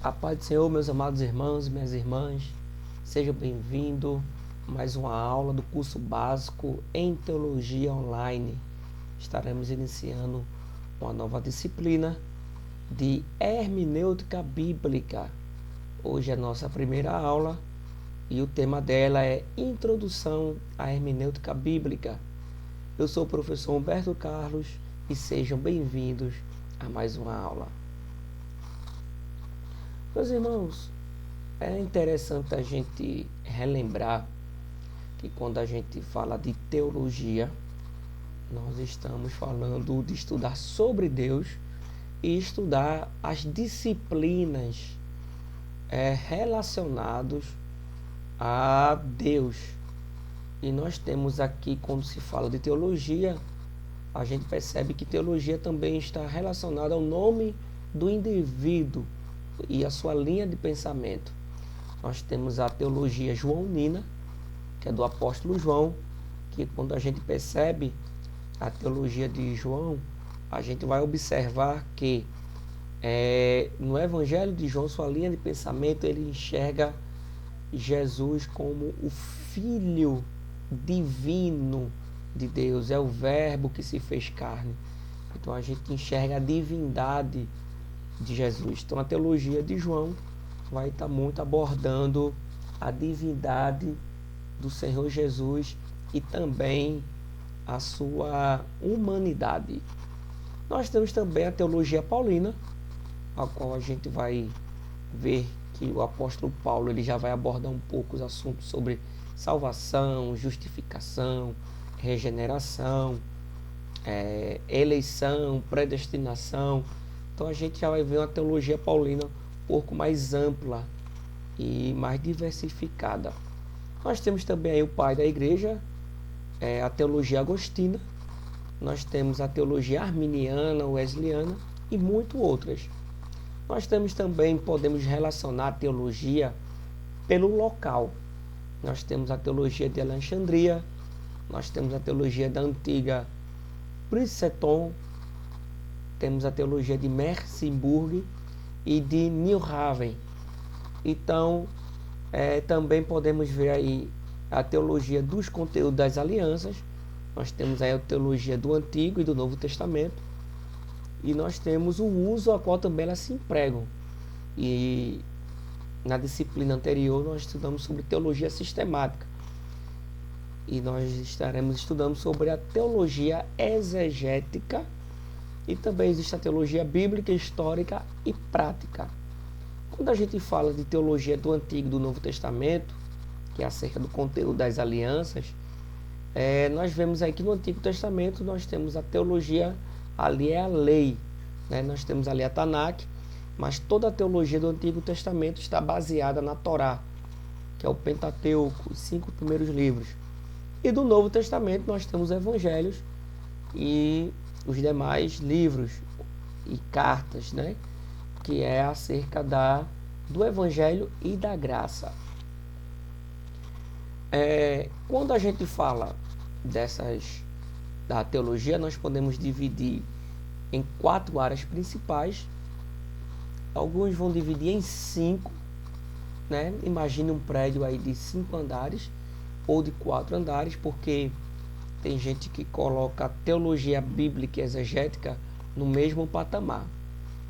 A paz do Senhor, meus amados irmãos e minhas irmãs, seja bem-vindo a mais uma aula do curso básico em Teologia Online. Estaremos iniciando uma nova disciplina de Hermenêutica Bíblica. Hoje é a nossa primeira aula e o tema dela é Introdução à Hermenêutica Bíblica. Eu sou o professor Humberto Carlos e sejam bem-vindos a mais uma aula. Meus irmãos, é interessante a gente relembrar que quando a gente fala de teologia, nós estamos falando de estudar sobre Deus e estudar as disciplinas relacionadas a Deus. E nós temos aqui, quando se fala de teologia, a gente percebe que teologia também está relacionada ao nome do indivíduo e a sua linha de pensamento. Nós temos a teologia joanina, que é do apóstolo João, que quando a gente percebe a teologia de João, a gente vai observar que no Evangelho de João, sua linha de pensamento, ele enxerga Jesus como o Filho divino de Deus, é o Verbo que se fez carne. Então a gente enxerga a divindade de Jesus. Então a teologia de João vai estar muito abordando a divindade do Senhor Jesus e também a sua humanidade. Nós temos também a teologia paulina, a qual a gente vai ver que o apóstolo Paulo ele já vai abordar um pouco os assuntos sobre salvação, justificação, regeneração, eleição, predestinação. Então a gente já vai ver uma teologia paulina um pouco mais ampla e mais diversificada. Nós temos também aí o pai da igreja, a teologia agostina, nós temos a teologia arminiana, wesleyana e muito outras. Nós temos também, podemos relacionar a teologia pelo local. Nós temos a teologia de Alexandria, nós temos a teologia da antiga Princeton, temos a teologia de Merseburg e de New Haven. Então, também podemos ver aí a teologia dos conteúdos das alianças. Nós temos aí a teologia do Antigo e do Novo Testamento. E nós temos o uso a qual também elas se empregam. E na disciplina anterior nós estudamos sobre teologia sistemática. E nós estaremos estudando sobre a teologia exegética. E também existe a teologia bíblica, histórica e prática. Quando a gente fala de teologia do Antigo e do Novo Testamento, que é acerca do conteúdo das alianças, nós vemos aí que no Antigo Testamento nós temos a teologia, ali é a lei, né? Nós temos ali a Tanakh, mas toda a teologia do Antigo Testamento está baseada na Torá, que é o Pentateuco, os 5 primeiros livros. E do Novo Testamento nós temos evangelhos e os demais livros e cartas, né? Que é acerca do Evangelho e da graça. Quando a gente fala da teologia, nós podemos dividir em 4 áreas principais. Alguns vão dividir em 5, né? Imagine um prédio aí de 5 andares ou de 4 andares, porque tem gente que coloca a teologia bíblica e exegética no mesmo patamar.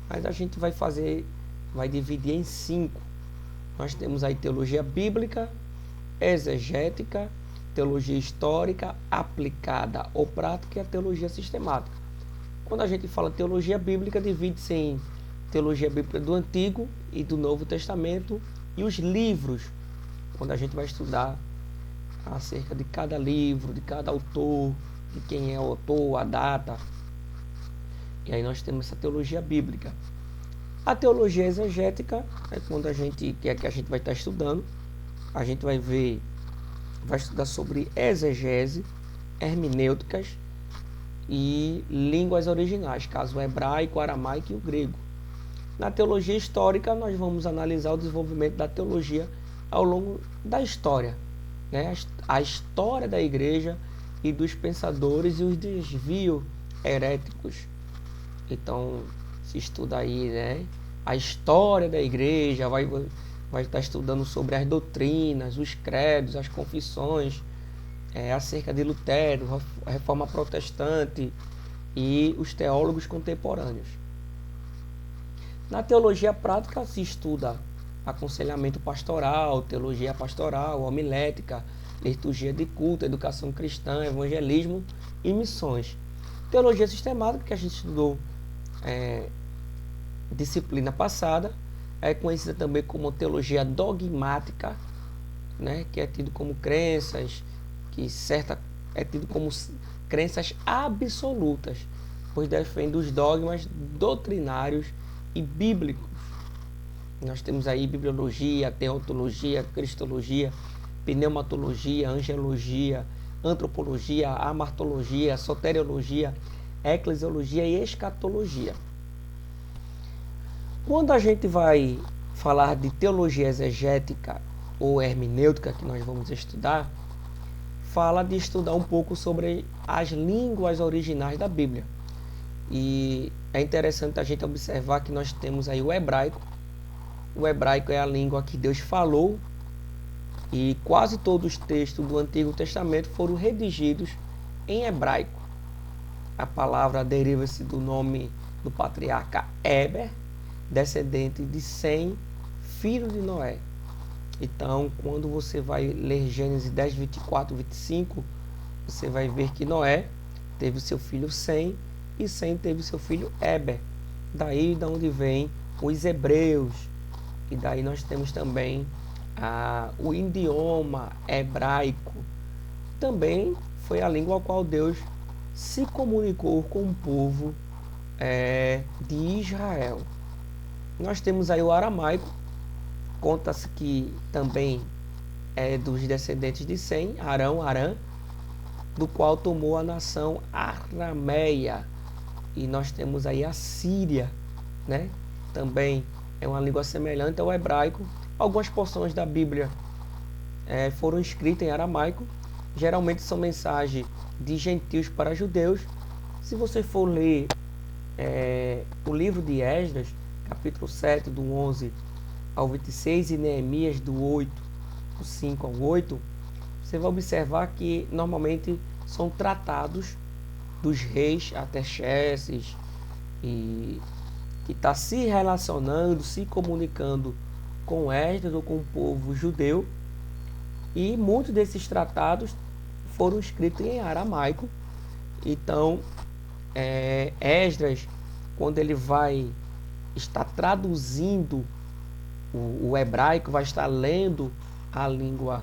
Mas a gente vai dividir em 5. Nós temos aí teologia bíblica, exegética, teologia histórica, aplicada ou prática e a teologia sistemática. Quando a gente fala teologia bíblica, divide-se em teologia bíblica do Antigo e do Novo Testamento e os livros, quando a gente vai estudar acerca de cada livro, de cada autor, de quem é o autor, a data. E aí nós temos essa teologia bíblica. A teologia exegética é quando que a gente vai estar estudando. A gente vai estudar sobre exegese, hermenêuticas e línguas originais, caso o hebraico, o aramaico e o grego. Na teologia histórica, nós vamos analisar o desenvolvimento da teologia ao longo da história, né? A história da igreja e dos pensadores e os desvios heréticos. Então, se estuda aí, né, a história da igreja, vai estar estudando sobre as doutrinas, os credos, as confissões, acerca de Lutero, a Reforma Protestante e os teólogos contemporâneos. Na teologia prática se estuda aconselhamento pastoral, teologia pastoral, homilética, liturgia de culto, educação cristã, evangelismo e missões. Teologia sistemática, que a gente estudou disciplina passada, é conhecida também como teologia dogmática, né, que é tido como crenças, é tido como crenças absolutas, pois defende os dogmas doutrinários e bíblicos. Nós temos aí bibliologia, teotologia, cristologia, pneumatologia, angelologia, antropologia, amartologia, soteriologia, eclesiologia e escatologia. Quando a gente vai falar de teologia exegética ou hermenêutica, que nós vamos estudar, fala de estudar um pouco sobre as línguas originais da Bíblia. E é interessante a gente observar que nós temos aí o hebraico. O hebraico é a língua que Deus falou, e quase todos os textos do Antigo Testamento foram redigidos em hebraico. A palavra deriva-se do nome do patriarca Eber, descendente de Sem, filho de Noé. Então, quando você vai ler Gênesis 10, 24 e 25, você vai ver que Noé teve o seu filho Sem, e Sem teve o seu filho Eber. Daí de onde vem os hebreus. E daí nós temos também o idioma hebraico. Também foi a língua a qual Deus se comunicou com o povo de Israel. Nós temos aí o aramaico. Conta-se que também é dos descendentes de Sem, Arã, do qual tomou a nação arameia. E nós temos aí a Síria, né? Também é uma língua semelhante ao hebraico. Algumas porções da Bíblia foram escritas em aramaico. Geralmente são mensagens de gentios para judeus. Se você for ler o livro de Esdras, capítulo 7, do 11 ao 26, e Neemias, do 5 ao 8, você vai observar que normalmente são tratados dos reis Artaxerxes, e que está se relacionando, se comunicando com Esdras ou com o povo judeu. E muitos desses tratados foram escritos em aramaico. Então, Esdras, quando ele vai estar traduzindo o hebraico, vai estar lendo a língua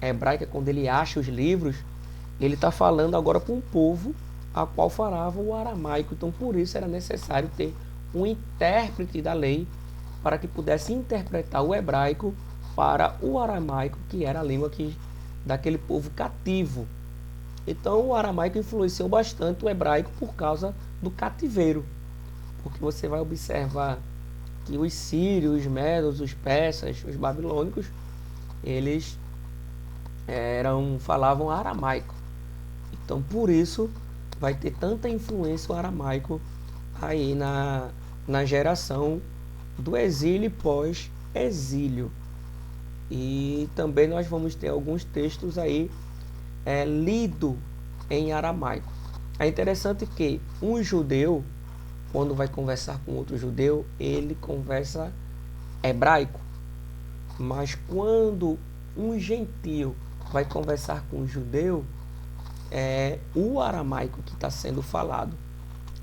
hebraica, quando ele acha os livros, ele está falando agora com um povo a qual falava o aramaico. Então, por isso era necessário ter um intérprete da lei para que pudesse interpretar o hebraico para o aramaico, que era a língua daquele povo cativo. Então, o aramaico influenciou bastante o hebraico por causa do cativeiro, porque você vai observar que os sírios, os medos, os persas, os babilônicos, eles falavam aramaico. Então, por isso, vai ter tanta influência o aramaico aí na geração do exílio e pós-exílio. E também nós vamos ter alguns textos aí lido em aramaico. É interessante que um judeu, quando vai conversar com outro judeu, ele conversa hebraico. Mas quando um gentio vai conversar com um judeu, é o aramaico que está sendo falado.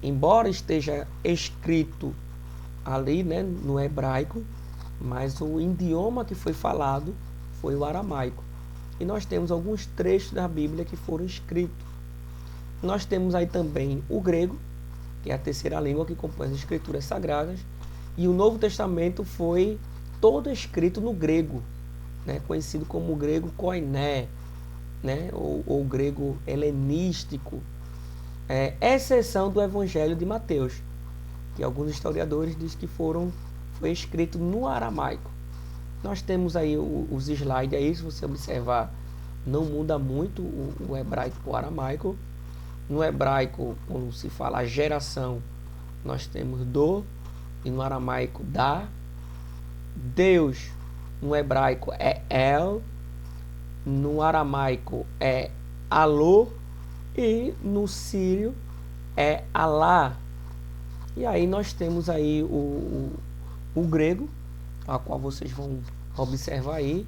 Embora esteja escrito ali, né, no hebraico, mas o idioma que foi falado foi o aramaico. E nós temos alguns trechos da Bíblia que foram escritos. Nós temos aí também o grego, que é a terceira língua que compõe as escrituras sagradas, e o Novo Testamento foi todo escrito no grego, né, conhecido como o grego koiné, né, ou grego helenístico, exceção do Evangelho de Mateus, que alguns historiadores dizem que foi escrito no aramaico. Nós temos aí os slides aí, se você observar, não muda muito o hebraico para o aramaico. No hebraico, quando se fala geração, nós temos e no aramaico da. Deus no hebraico é El, no aramaico é Alô e no sírio é Alá. E aí nós temos aí o grego, a qual vocês vão observar aí,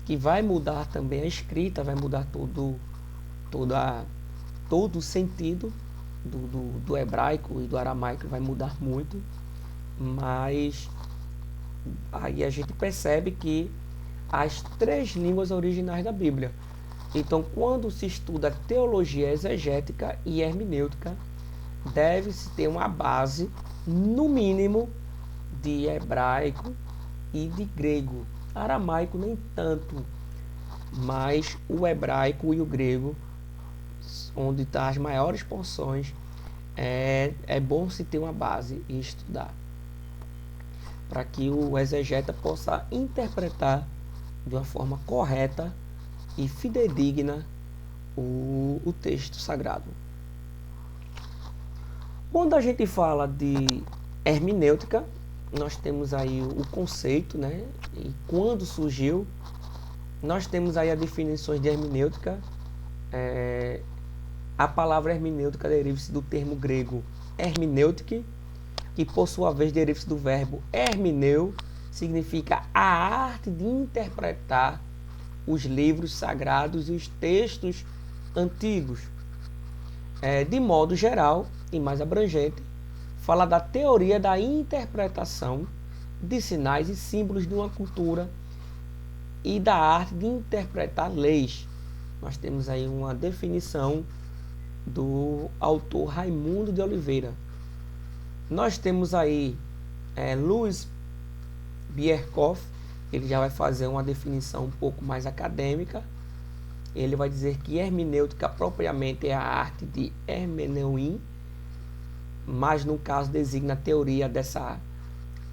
que vai mudar também a escrita, vai mudar todo o sentido do hebraico e do aramaico, vai mudar muito, mas aí a gente percebe que as 3 línguas originais da Bíblia. Então, quando se estuda teologia exegética e hermenêutica, deve-se ter uma base, no mínimo, de hebraico e de grego. Aramaico nem tanto, mas o hebraico e o grego, onde estão as maiores porções, é bom se ter uma base e estudar, para que o exegeta possa interpretar de uma forma correta e fidedigna o texto sagrado. Quando a gente fala de hermenêutica, nós temos aí o conceito, né? E quando surgiu, nós temos aí as definições de hermenêutica. A palavra hermenêutica deriva-se do termo grego hermenêutique, que por sua vez deriva-se do verbo hermeneu, significa a arte de interpretar os livros sagrados e os textos antigos. De modo geral e mais abrangente, fala da teoria da interpretação de sinais e símbolos de uma cultura e da arte de interpretar leis. Nós temos aí uma definição do autor Raimundo de Oliveira. Nós temos aí Louis Bierkhoff, ele já vai fazer uma definição um pouco mais acadêmica. Ele vai dizer que hermenêutica propriamente é a arte de hermeneuin, mas no caso designa a teoria dessa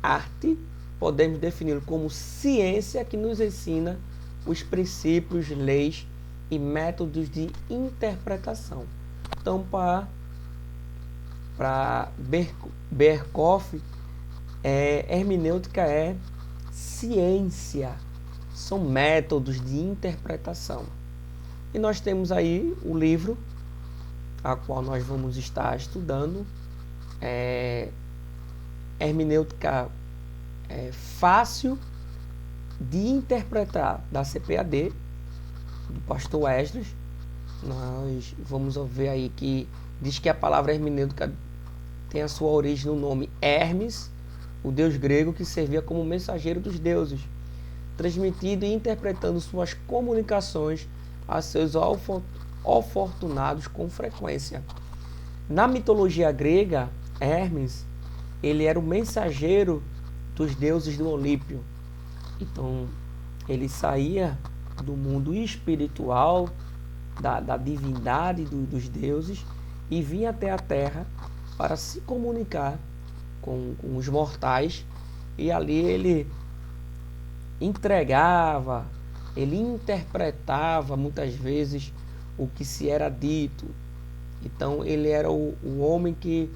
arte. Podemos defini-lo como ciência que nos ensina os princípios, leis e métodos de interpretação. Então, para Bierkhoff, hermenêutica é ciência, são métodos de interpretação. E nós temos aí o livro a qual nós vamos estar estudando, hermenêutica fácil de interpretar, da CPAD, do pastor Esdras. Nós vamos ver aí que diz que a palavra hermenêutica tem a sua origem no nome Hermes, o deus grego que servia como mensageiro dos deuses, transmitindo e interpretando suas comunicações a seus oportunados com frequência. Na mitologia grega, Hermes, ele era o mensageiro dos deuses do Olímpio. Então, ele saía do mundo espiritual, da divindade dos deuses, e vinha até a terra para se comunicar com os mortais, e ali ele entregava, ele interpretava muitas vezes o que se era dito. Então ele era o homem que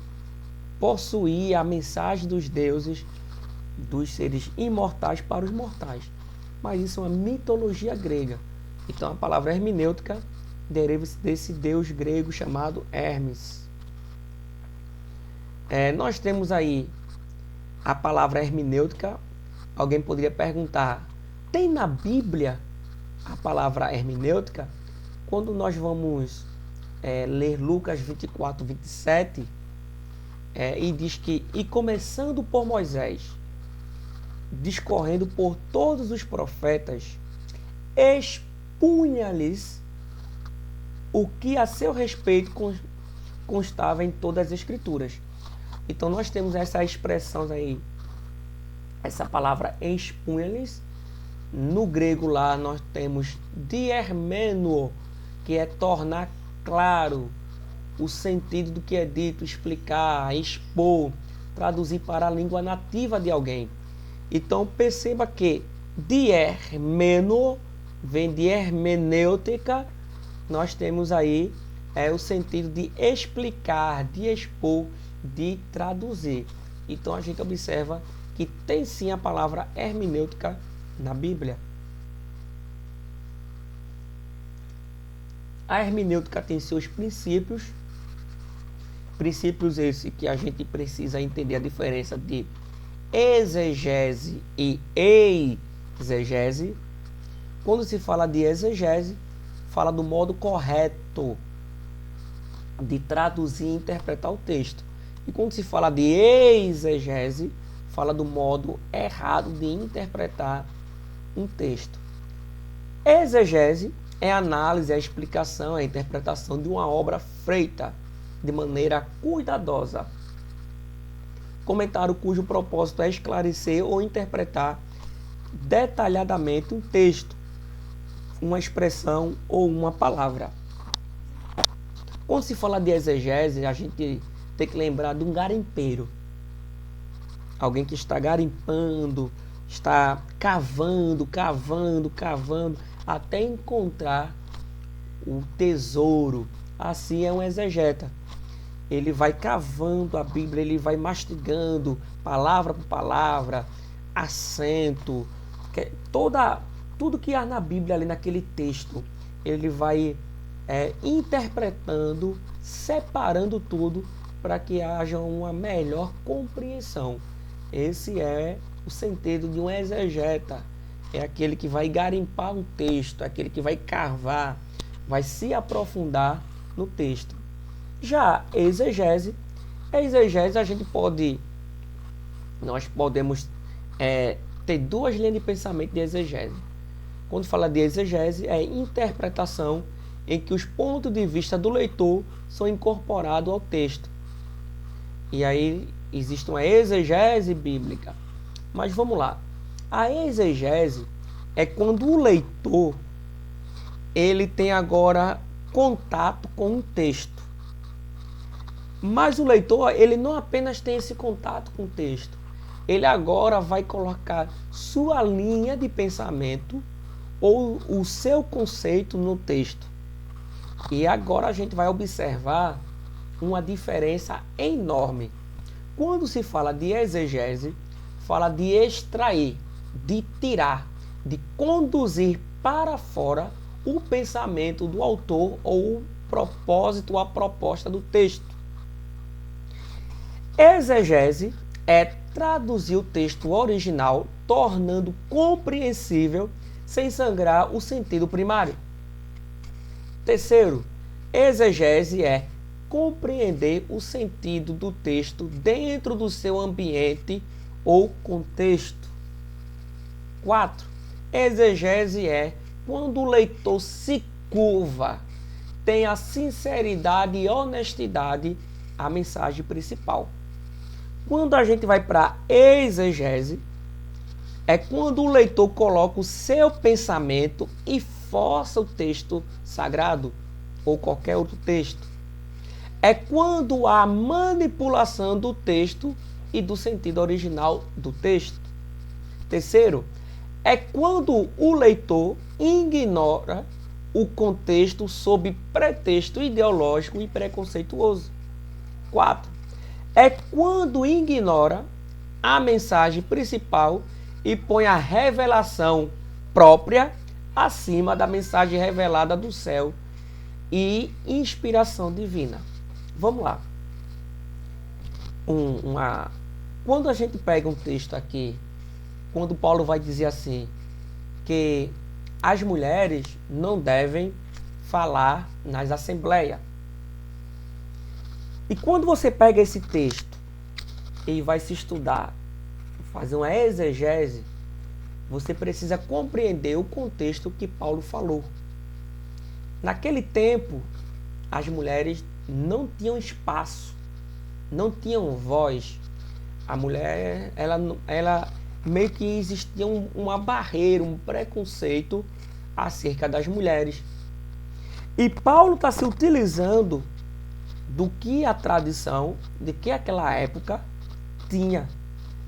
possuía a mensagem dos deuses, dos seres imortais para os mortais. Mas isso é uma mitologia grega. Então a palavra hermenêutica deriva-se desse deus grego chamado Hermes. Nós temos aí a palavra hermenêutica. Alguém poderia perguntar, tem na Bíblia a palavra hermenêutica? Quando nós vamos ler Lucas 24, 27, e diz que, e começando por Moisés, discorrendo por todos os profetas, expunha-lhes o que a seu respeito constava em todas as Escrituras. Então nós temos essa expressão aí, essa palavra expunha-lhes. No grego lá nós temos diermeno, que é tornar claro o sentido do que é dito, explicar, expor, traduzir para a língua nativa de alguém. Então perceba que diermeno vem de hermenêutica. Nós temos aí o sentido de explicar, de expor, de traduzir. Então a gente observa que tem sim a palavra hermenêutica na Bíblia. A hermenêutica tem seus princípios esses que a gente precisa entender a diferença de exegese e eisegese. Quando se fala de exegese, fala do modo correto de traduzir e interpretar o texto. E quando se fala de exegese, fala do modo errado de interpretar um texto. Exegese é a análise, a explicação, a interpretação de uma obra feita de maneira cuidadosa. Comentário cujo propósito é esclarecer ou interpretar detalhadamente um texto, uma expressão ou uma palavra. Quando se fala de exegese, a gente tem que lembrar de um garimpeiro. Alguém que está garimpando, está cavando, até encontrar o tesouro. Assim é um exegeta. Ele vai cavando a Bíblia, ele vai mastigando palavra por palavra, acento, tudo que há na Bíblia ali naquele texto. Ele vai interpretando, separando tudo para que haja uma melhor compreensão. Esse é o sentido de um exegeta. É aquele que vai garimpar um texto, é aquele que vai cavar, vai se aprofundar no texto. Já exegese a gente nós podemos ter duas linhas de pensamento de exegese. Quando fala de exegese, é interpretação em que os pontos de vista do leitor são incorporados ao texto. E aí existe uma exegese bíblica. Mas vamos lá. A exegese é quando o leitor ele tem agora contato com um texto. Mas o leitor, ele não apenas tem esse contato com o texto. Ele agora vai colocar sua linha de pensamento ou o seu conceito no texto. E agora a gente vai observar uma diferença enorme. Quando se fala de exegese, fala de extrair, de tirar, de conduzir para fora o pensamento do autor ou o propósito, a proposta do texto. Exegese é traduzir o texto original, tornando compreensível sem sangrar o sentido primário. Terceiro, exegese é compreender o sentido do texto dentro do seu ambiente ou contexto. 4. Exegese é quando o leitor se curva, tem a sinceridade e honestidade à mensagem principal. Quando a gente vai para exegese, é quando o leitor coloca o seu pensamento e força o texto sagrado ou qualquer outro texto. É quando há manipulação do texto e do sentido original do texto. Terceiro, é quando o leitor ignora o contexto sob pretexto ideológico e preconceituoso. 4. É quando ignora a mensagem principal e põe a revelação própria acima da mensagem revelada do céu e inspiração divina. Vamos lá. Quando a gente pega um texto aqui, quando Paulo vai dizer assim, que as mulheres não devem falar nas assembleias. E quando você pega esse texto e vai se estudar, fazer uma exegese, você precisa compreender o contexto que Paulo falou. Naquele tempo, as mulheres não tinham espaço, não tinham voz. A mulher, ela meio que existia uma barreira, um preconceito acerca das mulheres. E Paulo está se utilizando do que a tradição, de que aquela época tinha,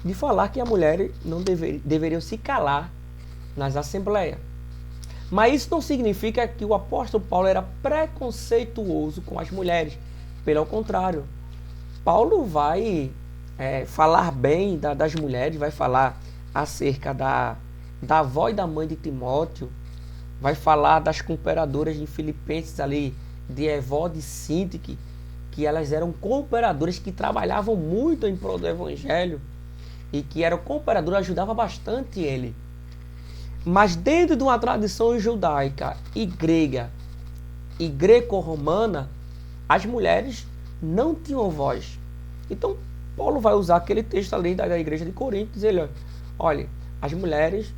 de falar que as mulheres não deveriam se calar nas assembleias. Mas isso não significa que o apóstolo Paulo era preconceituoso com as mulheres. Pelo contrário, Paulo vai falar bem das mulheres, vai falar acerca da avó e da mãe de Timóteo, vai falar das cooperadoras de Filipenses ali, de Evode e Sintique, que elas eram cooperadoras que trabalhavam muito em prol do evangelho e que eram cooperadoras, ajudava bastante ele. Mas dentro de uma tradição judaica e grega e greco-romana, as mulheres não tinham voz. Então, Paulo vai usar aquele texto ali da igreja de Corinto, diz ele, olha, as mulheres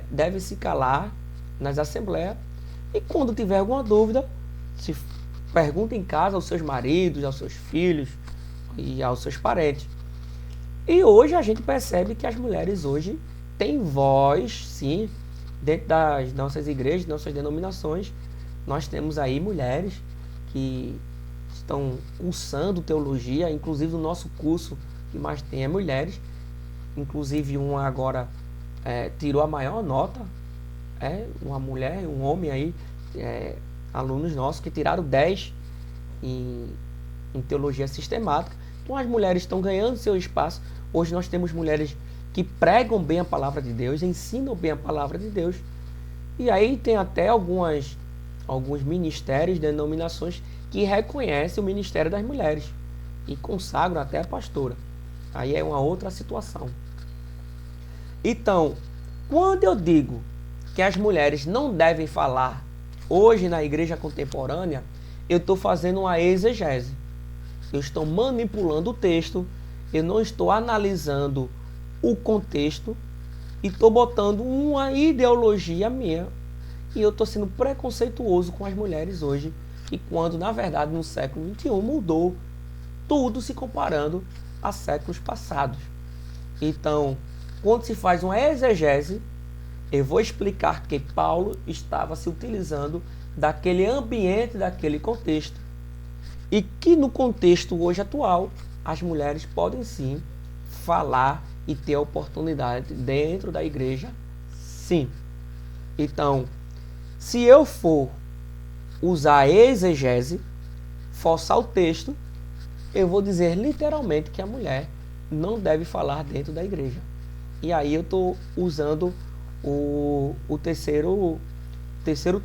devem se calar nas assembleias e quando tiver alguma dúvida, se pergunta em casa aos seus maridos, aos seus filhos e aos seus parentes. E hoje a gente percebe que as mulheres hoje têm voz, sim, dentro das nossas igrejas, nossas denominações. Nós temos aí mulheres que estão cursando teologia, inclusive o nosso curso que mais tem é mulheres. Inclusive uma agora tirou a maior nota, uma mulher, um homem aí, alunos nossos que tiraram 10 em teologia sistemática. Então as mulheres estão ganhando seu espaço. Hoje nós temos mulheres que pregam bem a palavra de Deus, ensinam bem a palavra de Deus. E aí tem até alguns ministérios, denominações que reconhecem o ministério das mulheres e consagram até a pastora. Aí é uma outra situação. Então, quando eu digo que as mulheres não devem falar hoje na igreja contemporânea, eu estou fazendo uma exegese. Eu estou manipulando o texto, eu não estou analisando o contexto e estou botando uma ideologia minha e eu estou sendo preconceituoso com as mulheres hoje, e quando na verdade no século XXI mudou tudo se comparando a séculos passados. Então, quando se faz uma exegese, eu vou explicar que Paulo estava se utilizando daquele ambiente, daquele contexto, e que no contexto hoje atual, as mulheres podem sim falar e ter a oportunidade dentro da igreja, sim. Então, se eu for usar a exegese, forçar o texto, eu vou dizer literalmente que a mulher não deve falar dentro da igreja. E aí eu estou usando o terceiro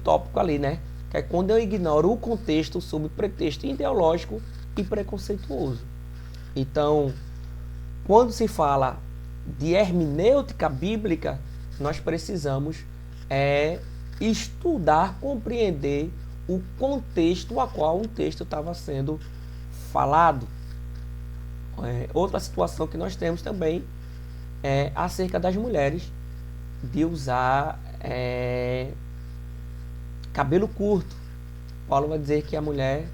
tópico ali, né? Que é quando eu ignoro o contexto sob pretexto ideológico e preconceituoso. Então, quando se fala de hermenêutica bíblica, nós precisamos estudar, compreender o contexto a qual um texto estava sendo falado. Outra situação que nós temos também é acerca das mulheres de usar cabelo curto. Paulo vai dizer que a mulher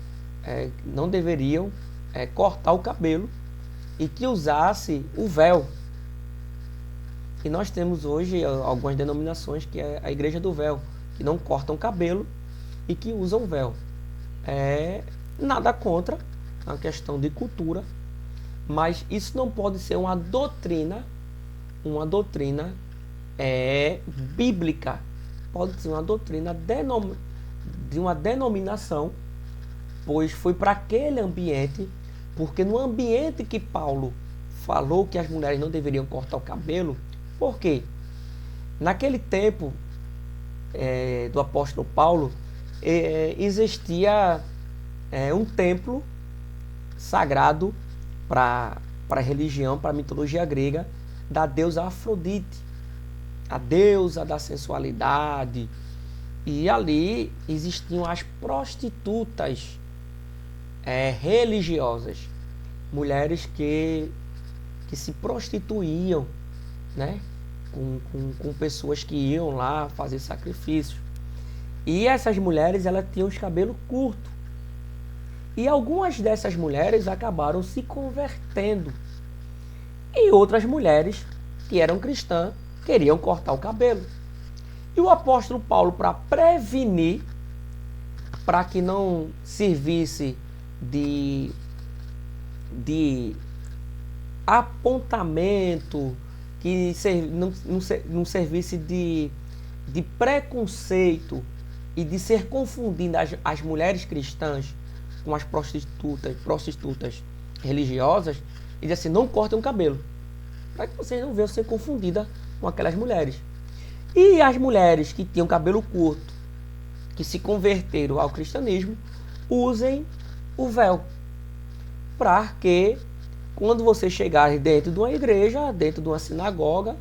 não deveriam cortar o cabelo e que usasse o véu. E nós temos hoje algumas denominações que é a igreja do véu, que não cortam o cabelo e que usam véu. Nada contra a questão de cultura, mas isso não pode ser uma doutrina bíblica. Pode ser uma doutrina de uma denominação, pois foi para aquele ambiente, porque no ambiente que Paulo falou que as mulheres não deveriam cortar o cabelo, por quê? Naquele tempo do apóstolo Paulo, existia um templo sagrado para a religião, para a mitologia grega, da deusa Afrodite, a deusa da sensualidade. E ali existiam as prostitutas religiosas, mulheres que se prostituíam, né? Com pessoas que iam lá fazer sacrifícios. E essas mulheres, elas tinham os cabelos curtos. E algumas dessas mulheres acabaram se convertendo. E outras mulheres, que eram cristãs, queriam cortar o cabelo. E o apóstolo Paulo, para prevenir, para que não servisse de apontamento, que não servisse de preconceito e de ser confundida as mulheres cristãs com as prostitutas religiosas, e diz assim, não cortem o cabelo, para que vocês não venham ser confundidas com aquelas mulheres. E as mulheres que tinham cabelo curto, que se converteram ao cristianismo, usem o véu, para que quando vocês chegarem dentro de uma igreja, dentro de uma sinagoga,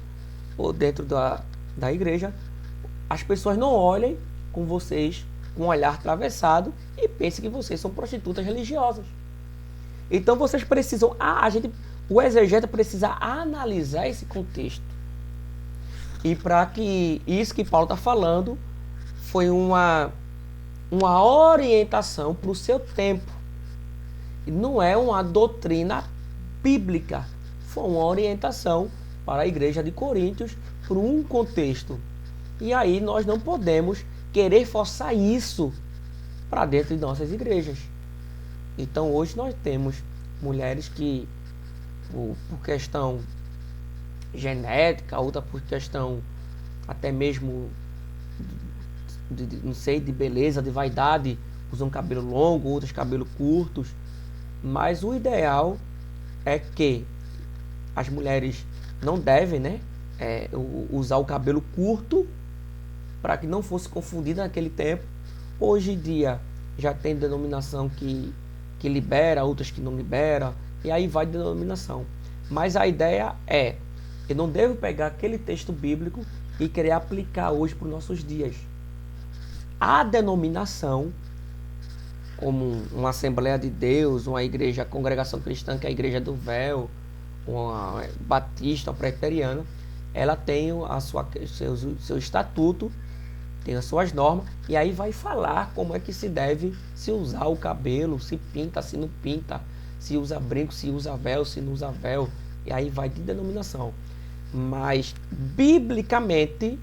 ou dentro da igreja, as pessoas não olhem com vocês com um olhar atravessado e pensem que vocês são prostitutas religiosas. Então vocês precisam, o exegeta precisa analisar esse contexto. E para que isso que Paulo está falando foi uma orientação para o seu tempo. E não é uma doutrina bíblica, foi uma orientação para a igreja de Coríntios por um contexto. E aí nós não podemos querer forçar isso para dentro de nossas igrejas. Então hoje nós temos mulheres que, por questão genética, outra por questão até mesmo não sei, de beleza, de vaidade, usam cabelo longo, outras cabelo curtos. Mas o ideal é que as mulheres não devem, né, usar o cabelo curto, para que não fosse confundida naquele tempo. Hoje em dia já tem denominação que libera, outras que não libera, e aí vai de denominação. Mas a ideia é, eu não devo pegar aquele texto bíblico e querer aplicar hoje para os nossos dias. A denominação, como uma Assembleia de Deus, uma igreja, a congregação cristã, que é a Igreja do Véu, uma batista, uma presbiteriana, ela tem seu estatuto, tem as suas normas, e aí vai falar como é que se deve se usar o cabelo, se pinta, se não pinta, se usa brinco, se usa véu, se não usa véu, e aí vai de denominação. Mas, biblicamente,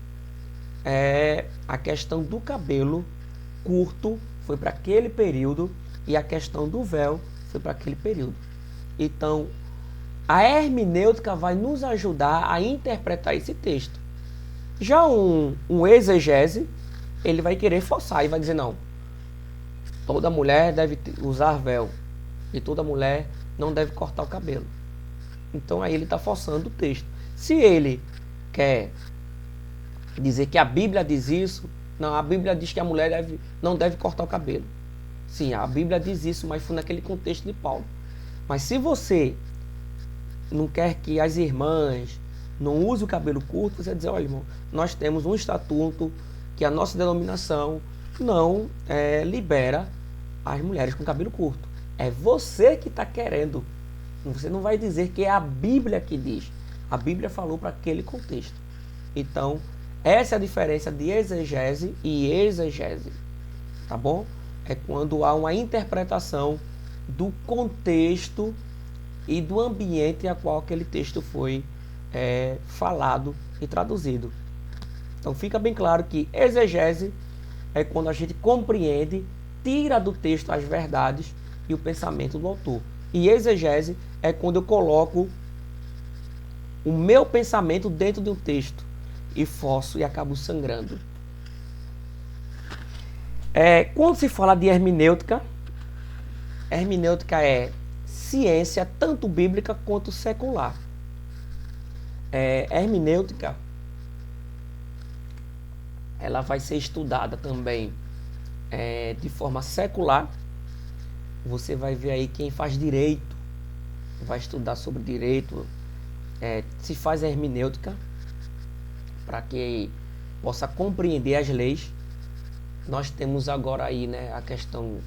a questão do cabelo curto foi para aquele período e a questão do véu foi para aquele período. Então, a hermenêutica vai nos ajudar a interpretar esse texto. Já um exegese, ele vai querer forçar e vai dizer, não, toda mulher deve usar véu e toda mulher não deve cortar o cabelo. Então aí ele está forçando o texto. Se ele quer dizer que a Bíblia diz isso, não, a Bíblia diz que a mulher não deve cortar o cabelo. Sim, a Bíblia diz isso, mas foi naquele contexto de Paulo. Mas se você não quer que as irmãs não usem o cabelo curto, você vai dizer, olha, irmão, nós temos um estatuto que a nossa denominação não libera as mulheres com cabelo curto. É você que está querendo. Você não vai dizer que é a Bíblia que diz. A Bíblia falou para aquele contexto. Então, essa é a diferença de exegese e exegese. Tá bom? É quando há uma interpretação do contexto e do ambiente a qual aquele texto foi falado e traduzido. Então fica bem claro que exegese é quando a gente compreende, tira do texto as verdades e o pensamento do autor. E exegese é quando eu coloco o meu pensamento dentro de um texto e forço e acabo sangrando. Quando se fala de hermenêutica, hermenêutica é ciência tanto bíblica quanto secular. Hermenêutica, ela vai ser estudada também de forma secular. Você vai ver aí quem faz direito, vai estudar sobre direito, se faz a hermenêutica, para que possa compreender as leis. Nós temos agora aí, né, a questão,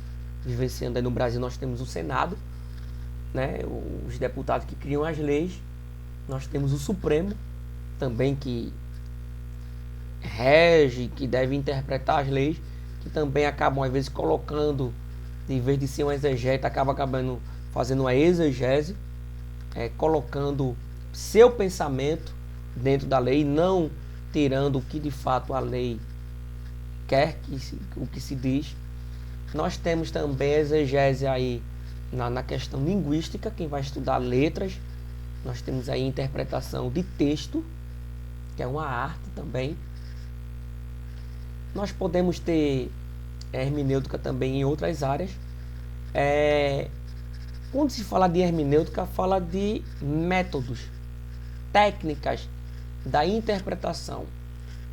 vivenciando aí no Brasil, nós temos o Senado, né, os deputados que criam as leis. Nós temos o Supremo, também que rege, que deve interpretar as leis, que também acabam, às vezes, colocando, em vez de ser um exegeta, acabando fazendo uma exegese, colocando seu pensamento dentro da lei, não tirando o que de fato a lei quer, o que se diz. Nós temos também a exegese aí na questão linguística, quem vai estudar letras. Nós temos aí interpretação de texto, que é uma arte também. Nós podemos ter hermenêutica também em outras áreas. Quando se fala de hermenêutica, fala de métodos, técnicas da interpretação,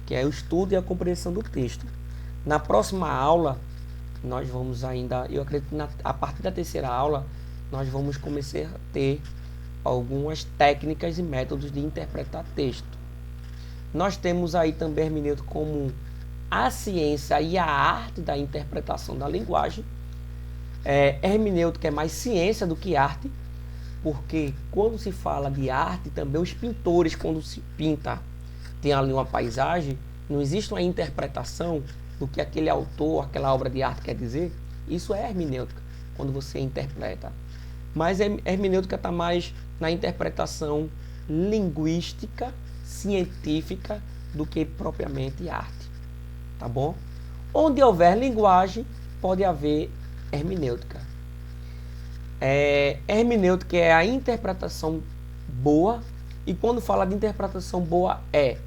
que é o estudo e a compreensão do texto. Na próxima aula, nós vamos ainda, eu acredito que a partir da terceira aula, nós vamos começar a ter algumas técnicas e métodos de interpretar texto. Nós temos aí também hermenêutica como a ciência e a arte da interpretação da linguagem. Hermenêutica é mais ciência do que arte, porque quando se fala de arte, também os pintores, quando se pinta, tem ali uma paisagem, não existe uma interpretação do que aquele autor, aquela obra de arte quer dizer. Isso é hermenêutica, quando você interpreta. Mas a hermenêutica está mais na interpretação linguística, científica, do que propriamente arte. Tá bom? Onde houver linguagem, pode haver hermenêutica. Hermenêutica é a interpretação boa, e quando fala de interpretação boa, é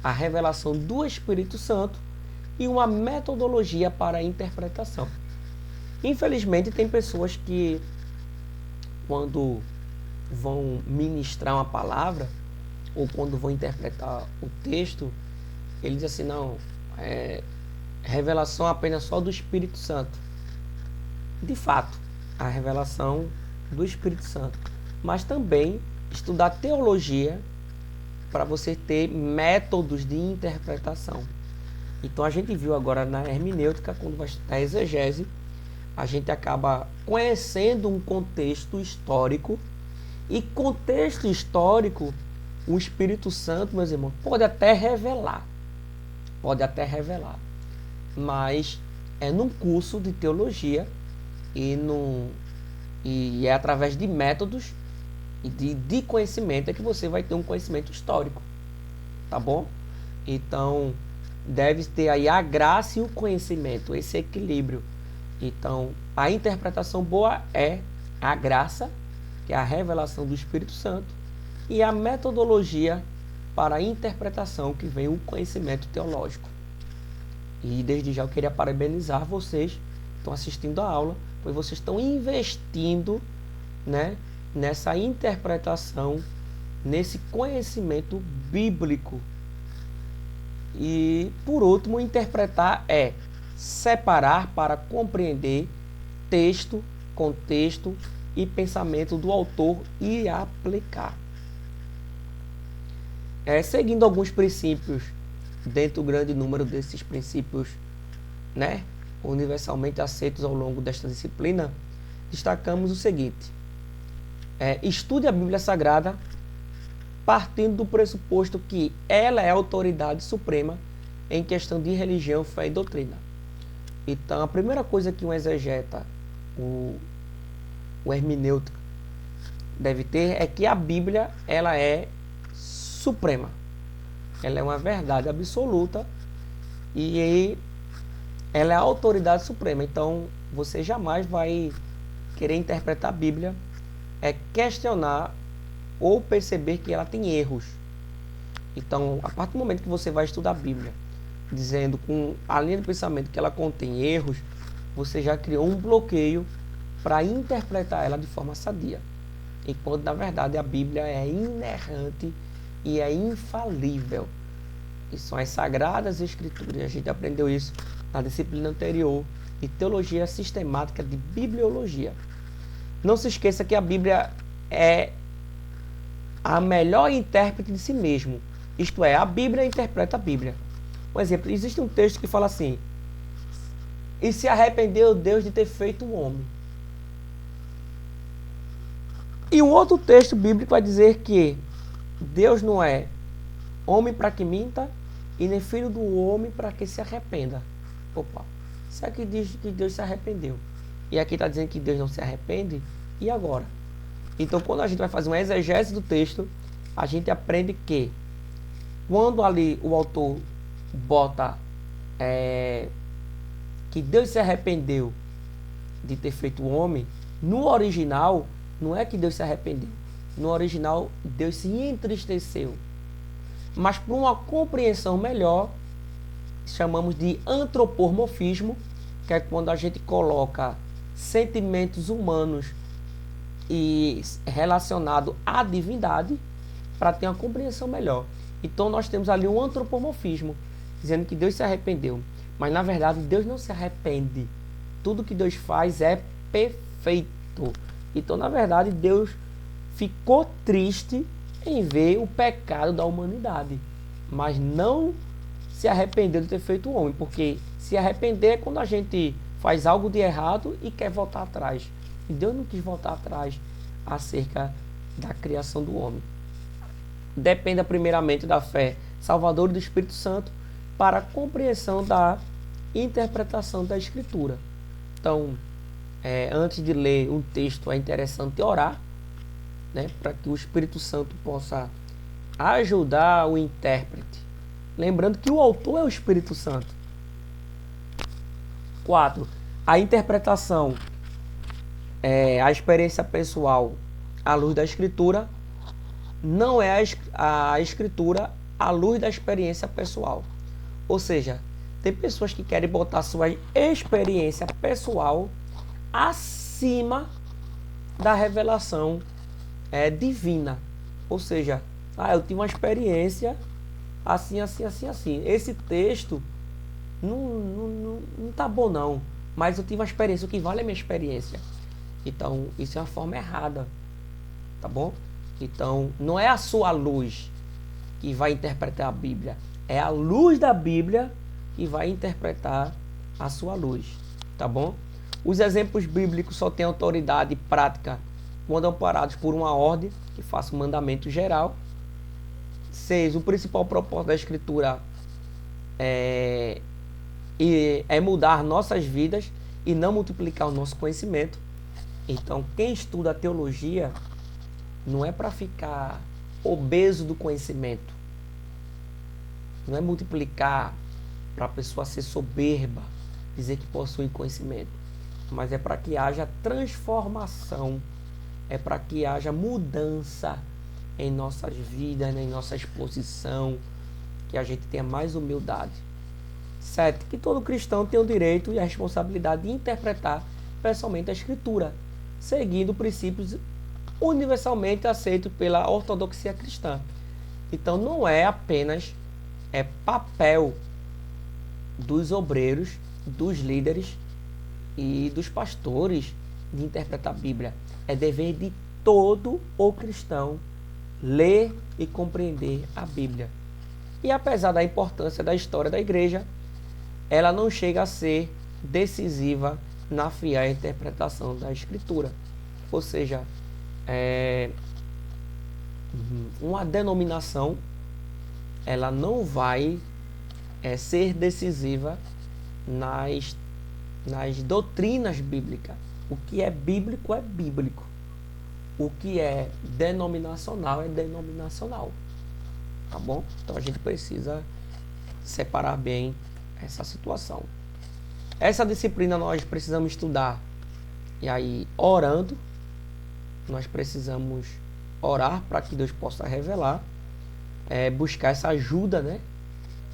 a revelação do Espírito Santo e uma metodologia para a interpretação. Infelizmente, tem pessoas que, quando vão ministrar uma palavra, ou quando vão interpretar o texto, ele diz assim, não, revelação apenas só do Espírito Santo. De fato, a revelação do Espírito Santo, mas também estudar teologia para você ter métodos de interpretação. Então a gente viu agora na hermenêutica, quando vai estudar a exegese, a gente acaba conhecendo um contexto histórico, e contexto histórico, o Espírito Santo, meus irmãos, pode até revelar, mas é num curso de teologia e é através de métodos e de conhecimento é que você vai ter um conhecimento histórico, tá bom? Então, deve ter aí a graça e o conhecimento, esse equilíbrio. Então, a interpretação boa é a graça, que é a revelação do Espírito Santo, e a metodologia para a interpretação, que vem o conhecimento teológico. E desde já eu queria parabenizar vocês que estão assistindo a aula, pois vocês estão investindo, né, nessa interpretação, nesse conhecimento bíblico. E, por último, interpretar é separar para compreender texto, contexto e pensamento do autor e aplicar. Seguindo alguns princípios, dentro do grande número desses princípios, né, universalmente aceitos ao longo desta disciplina, destacamos o seguinte: estude a Bíblia Sagrada partindo do pressuposto que ela é a autoridade suprema em questão de religião, fé e doutrina. Então, a primeira coisa que um exegeta, o hermenêutico, deve ter é que a Bíblia, ela é suprema. Ela é uma verdade absoluta e ela é a autoridade suprema. Então, você jamais vai querer interpretar a Bíblia, questionar ou perceber que ela tem erros. Então, a partir do momento que você vai estudar a Bíblia, dizendo com a linha de pensamento que ela contém erros, você já criou um bloqueio para interpretar ela de forma sadia. Enquanto, na verdade, a Bíblia é inerrante e é infalível. E são as Sagradas Escrituras. A gente aprendeu isso na disciplina anterior de Teologia Sistemática de Bibliologia. Não se esqueça que a Bíblia é a melhor intérprete de si mesmo. Isto é, a Bíblia interpreta a Bíblia. Um exemplo, existe um texto que fala assim: e se arrependeu Deus de ter feito o homem. E um outro texto bíblico vai dizer que Deus não é homem para que minta e nem filho do homem para que se arrependa. Opa, isso aqui diz que Deus se arrependeu. E aqui está dizendo que Deus não se arrepende. E agora? Então, quando a gente vai fazer uma exegese do texto, a gente aprende que quando ali o autor bota que Deus se arrependeu de ter feito o homem, no original, não é que Deus se arrependeu. No original, Deus se entristeceu. Mas por uma compreensão melhor, chamamos de antropomorfismo, que é quando a gente coloca sentimentos humanos e relacionado à divindade para ter uma compreensão melhor. Então nós temos ali um antropomorfismo, dizendo que Deus se arrependeu. Mas na verdade Deus não se arrepende. Tudo que Deus faz é perfeito. Então na verdade Deus ficou triste em ver o pecado da humanidade, mas não se arrependeu de ter feito o homem, porque se arrepender é quando a gente faz algo de errado e quer voltar atrás. E Deus não quis voltar atrás acerca da criação do homem. Dependa primeiramente da fé salvadora do Espírito Santo para a compreensão da interpretação da Escritura. Então, antes de ler um texto, é interessante orar, né, para que o Espírito Santo possa ajudar o intérprete. Lembrando que o autor é o Espírito Santo. 4. A interpretação, a experiência pessoal à luz da Escritura, não é a Escritura à luz da experiência pessoal. Ou seja, tem pessoas que querem botar sua experiência pessoal acima da revelação divina. Ou seja, eu tive uma experiência assim, assim, assim, assim. Esse texto não tá bom não, mas eu tive uma experiência, o que vale é a minha experiência. Então, isso é uma forma errada, tá bom? Então, não é a sua luz que vai interpretar a Bíblia, é a luz da Bíblia que vai interpretar a sua luz, tá bom? Os exemplos bíblicos só têm autoridade prática quando amparados por uma ordem que faça um mandamento geral. 6. O principal propósito da Escritura é mudar nossas vidas e não multiplicar o nosso conhecimento. Então, quem estuda a teologia não é para ficar obeso do conhecimento. Não é multiplicar para a pessoa ser soberba, dizer que possui conhecimento. Mas é para que haja transformação, é para que haja mudança em nossas vidas, em nossa exposição, que a gente tenha mais humildade. 7. Que todo cristão tem o direito e a responsabilidade de interpretar pessoalmente a Escritura, seguindo princípios universalmente aceitos pela ortodoxia cristã. Então não é apenas papel dos obreiros, dos líderes e dos pastores de interpretar a Bíblia. É dever de todo o cristão ler e compreender a Bíblia. E apesar da importância da história da igreja, ela não chega a ser decisiva na fiel interpretação da Escritura. Ou seja, uma denominação ela não vai ser decisiva nas doutrinas bíblicas. O que é bíblico é bíblico. O que é denominacional é denominacional. Tá bom? Então a gente precisa separar bem essa situação. Essa disciplina nós precisamos estudar. E aí, orando, nós precisamos orar para que Deus possa revelar, buscar essa ajuda, né?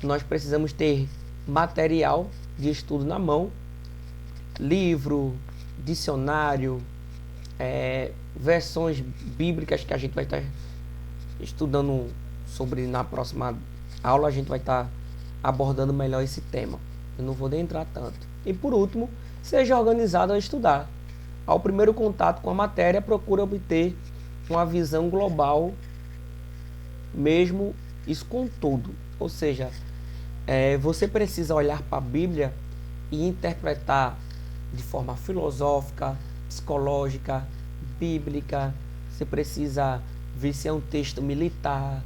Nós precisamos ter material de estudo na mão, livro, dicionário, versões bíblicas que a gente vai estar estudando sobre na próxima aula. A gente vai estar abordando melhor esse tema. Eu não vou nem entrar tanto. E por último, seja organizado ao estudar. Ao primeiro contato com a matéria, procure obter uma visão global, mesmo isso com tudo. Ou seja, você precisa olhar para a Bíblia e interpretar de forma filosófica, psicológica, bíblica. Você precisa ver se é um texto militar,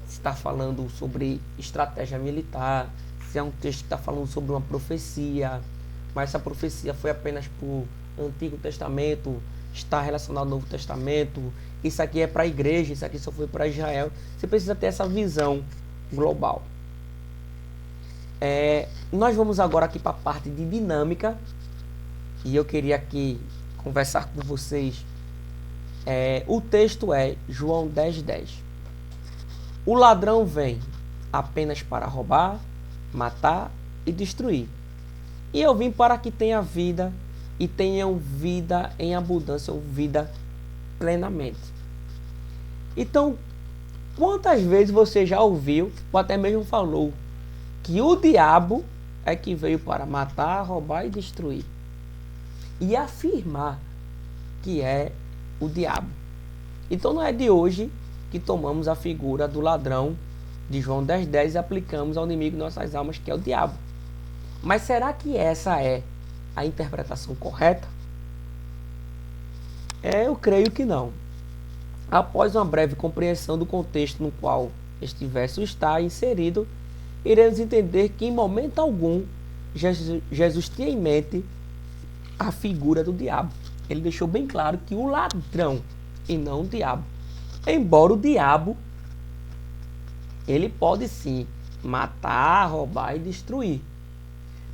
se está falando sobre estratégia militar, se é um texto que está falando sobre uma profecia, mas essa profecia foi apenas para o Antigo Testamento, está relacionado ao Novo Testamento, isso aqui é para a igreja, isso aqui só foi para Israel. Você precisa ter essa visão global. Nós vamos agora aqui para a parte de dinâmica, e eu queria aqui conversar com vocês. O texto é João 10:10. O ladrão vem apenas para roubar, matar e destruir. E eu vim para que tenha vida e tenham vida em abundância, ou vida plenamente. Então, quantas vezes você já ouviu, ou até mesmo falou, que o diabo é que veio para matar, roubar e destruir? E afirmar que é o diabo. Então não é de hoje que tomamos a figura do ladrão de João 10,10 e aplicamos ao inimigo de nossas almas, que é o diabo. Mas será que essa é a interpretação correta? Eu creio que não. Após uma breve compreensão do contexto no qual este verso está inserido, iremos entender que em momento algum Jesus tinha em mente a figura do diabo. Ele deixou bem claro que o ladrão e não o diabo. Embora o diabo, ele pode sim matar, roubar e destruir.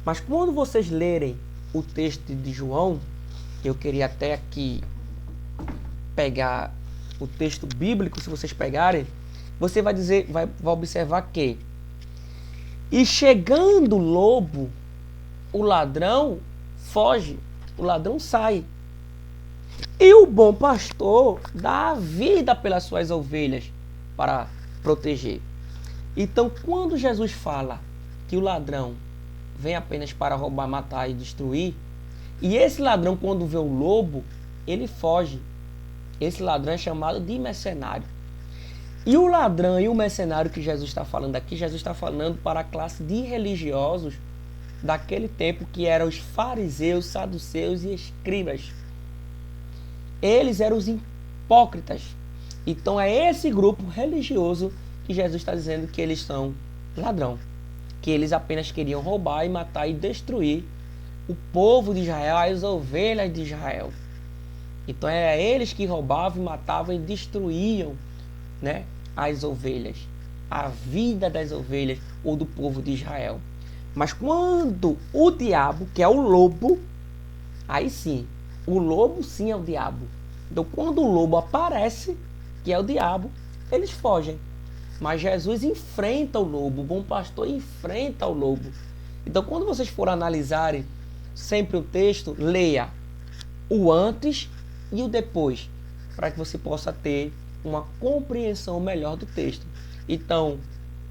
Mas quando vocês lerem o texto de João, eu queria até aqui pegar o texto bíblico, se vocês pegarem, você vai dizer, vai observar que e chegando o lobo, o ladrão foge, o ladrão sai. E o bom pastor dá a vida pelas suas ovelhas para proteger. Então, quando Jesus fala que o ladrão vem apenas para roubar, matar e destruir, e esse ladrão, quando vê o lobo, ele foge. Esse ladrão é chamado de mercenário. E o ladrão e o mercenário que Jesus está falando aqui, Jesus está falando para a classe de religiosos daquele tempo, que eram os fariseus, saduceus e escribas. Eles eram os hipócritas. Então é esse grupo religioso que Jesus está dizendo que eles são ladrão. Que eles apenas queriam roubar e matar e destruir o povo de Israel, as ovelhas de Israel. Então eram eles que roubavam, matavam e destruíam, né, as ovelhas, a vida das ovelhas ou do povo de Israel. Mas quando o diabo, que é o lobo, aí sim, o lobo sim é o diabo. Então quando o lobo aparece, que é o diabo, eles fogem. Mas Jesus enfrenta o lobo, o bom pastor enfrenta o lobo. Então quando vocês forem analisarem sempre o texto, leia o antes e o depois, para que você possa ter uma compreensão melhor do texto. Então,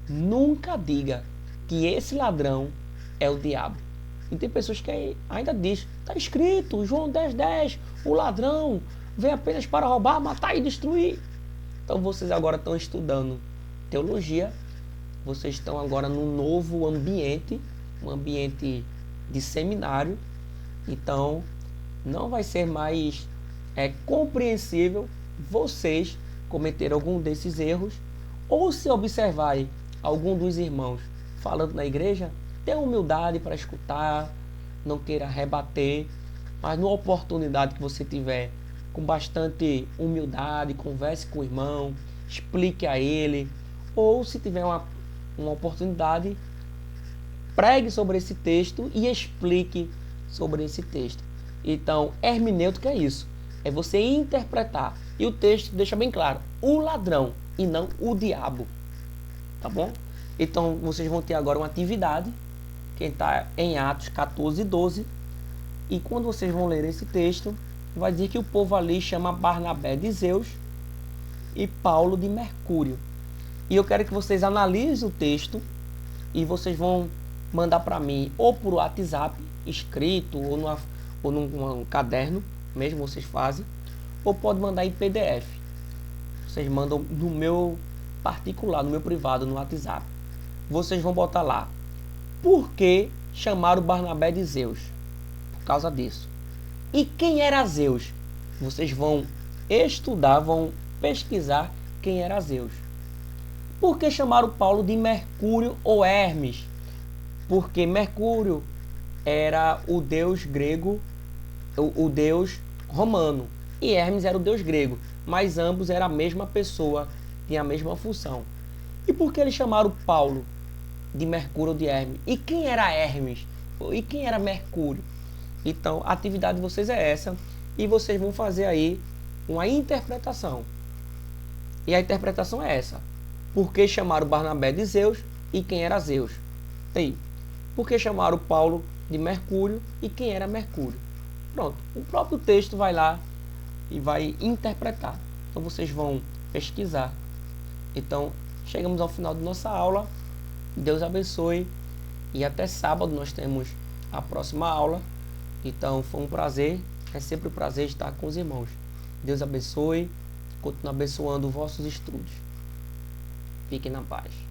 nunca diga que esse ladrão é o diabo. E tem pessoas que ainda dizem, está escrito, João 10,10, o ladrão vem apenas para roubar, matar e destruir. Então vocês agora estão estudando teologia, vocês estão agora num novo ambiente, um ambiente de seminário. Então, não vai ser mais compreensível vocês cometer algum desses erros, ou se observarem algum dos irmãos falando na igreja, tenha humildade para escutar, não queira rebater, mas numa oportunidade que você tiver, com bastante humildade, converse com o irmão, explique a ele, ou se tiver uma oportunidade, pregue sobre esse texto e explique sobre esse texto. Então, hermenêutica é isso, é você interpretar. E o texto deixa bem claro, o ladrão e não o diabo. Tá bom? Então, vocês vão ter agora uma atividade, que está em Atos 14:12. E quando vocês vão ler esse texto, vai dizer que o povo ali chama Barnabé de Zeus e Paulo de Mercúrio. E eu quero que vocês analisem o texto e vocês vão mandar para mim ou por WhatsApp, escrito, ou num caderno, mesmo vocês fazem, ou pode mandar em PDF. Vocês mandam no meu particular, no meu privado, no WhatsApp. Vocês vão botar lá, por que chamaram Barnabé de Zeus? Por causa disso. E quem era Zeus? Vocês vão estudar, vão pesquisar quem era Zeus. Por que chamaram Paulo de Mercúrio ou Hermes? Porque Mercúrio era o deus grego, o deus romano, e Hermes era o deus grego, mas ambos eram a mesma pessoa, tinham a mesma função. E por que eles chamaram Paulo de Mercúrio ou de Hermes? E quem era Hermes? E quem era Mercúrio? Então, a atividade de vocês é essa, e vocês vão fazer aí uma interpretação. E a interpretação é essa. Por que chamaram Barnabé de Zeus e quem era Zeus? Tem. Por que chamaram Paulo de Mercúrio e quem era Mercúrio? Pronto. O próprio texto vai lá e vai interpretar. Então vocês vão pesquisar. Então chegamos ao final de nossa aula. Deus abençoe e até sábado nós temos a próxima aula. Então foi um prazer, é sempre um prazer estar com os irmãos. Deus abençoe, continue abençoando os vossos estudos. Fiquem na paz.